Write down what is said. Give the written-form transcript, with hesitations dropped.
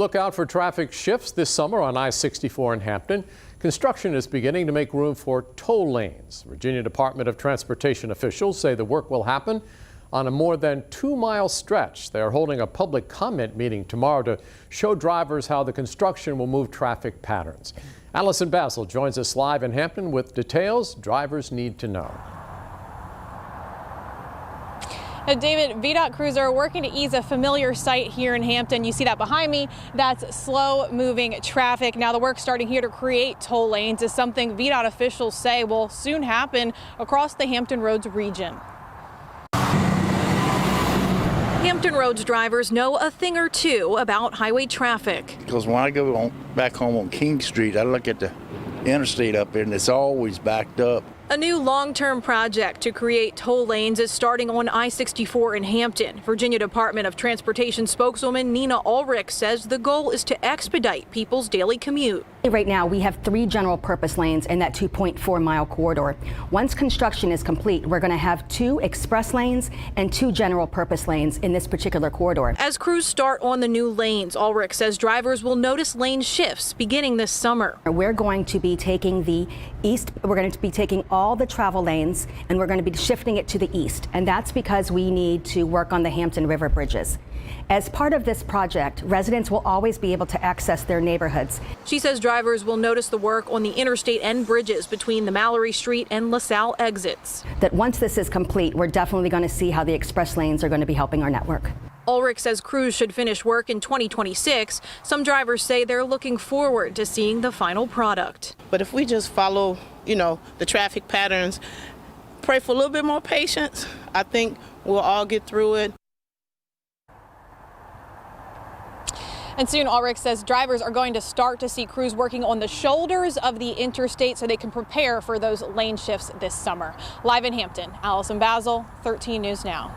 Look out for traffic shifts this summer on I-64 in Hampton. Construction is beginning to make room for toll lanes. Virginia Department of Transportation officials say the work will happen on a more than 2-mile stretch. They are holding a public comment meeting tomorrow to show drivers how the construction will move traffic patterns. Allison Basil joins us live in Hampton with details drivers need to know. David, VDOT crews are working to ease a familiar sight here in Hampton. You see that behind me? That's slow-moving traffic. Now, the work starting here to create toll lanes is something VDOT officials say will soon happen across the Hampton Roads region. Hampton Roads drivers know a thing or two about highway traffic. Because when I go back home on King Street, I look at the interstate up there and it's always backed up. A new long-term project to create toll lanes is starting on I-64 in Hampton. Virginia Department of Transportation spokeswoman Nina Ulrich says the goal is to expedite people's daily commute. Right now, we have 3 general purpose lanes in that 2.4-mile corridor. Once construction is complete, we're going to have 2 express lanes and 2 general purpose lanes in this particular corridor. As crews start on the new lanes, Ulrich says drivers will notice lane shifts beginning this summer. We're going to be taking we're going to be taking all the travel lanes and we're going to be shifting it to the east. And that's because we need to work on the Hampton River bridges. As part of this project, residents will always be able to access their neighborhoods. She says drivers will notice the work on the interstate and bridges between the Mallory Street and LaSalle exits. That once this is complete, we're definitely going to see how the express lanes are going to be helping our network. Ulrich says crews should finish work in 2026. Some drivers say they're looking forward to seeing the final product. But if we just follow, the traffic patterns, pray for a little bit more patience, I think we'll all get through it. And soon, Ulrich says drivers are going to start to see crews working on the shoulders of the interstate so they can prepare for those lane shifts this summer. Live in Hampton, Allison Basil, 13 News Now.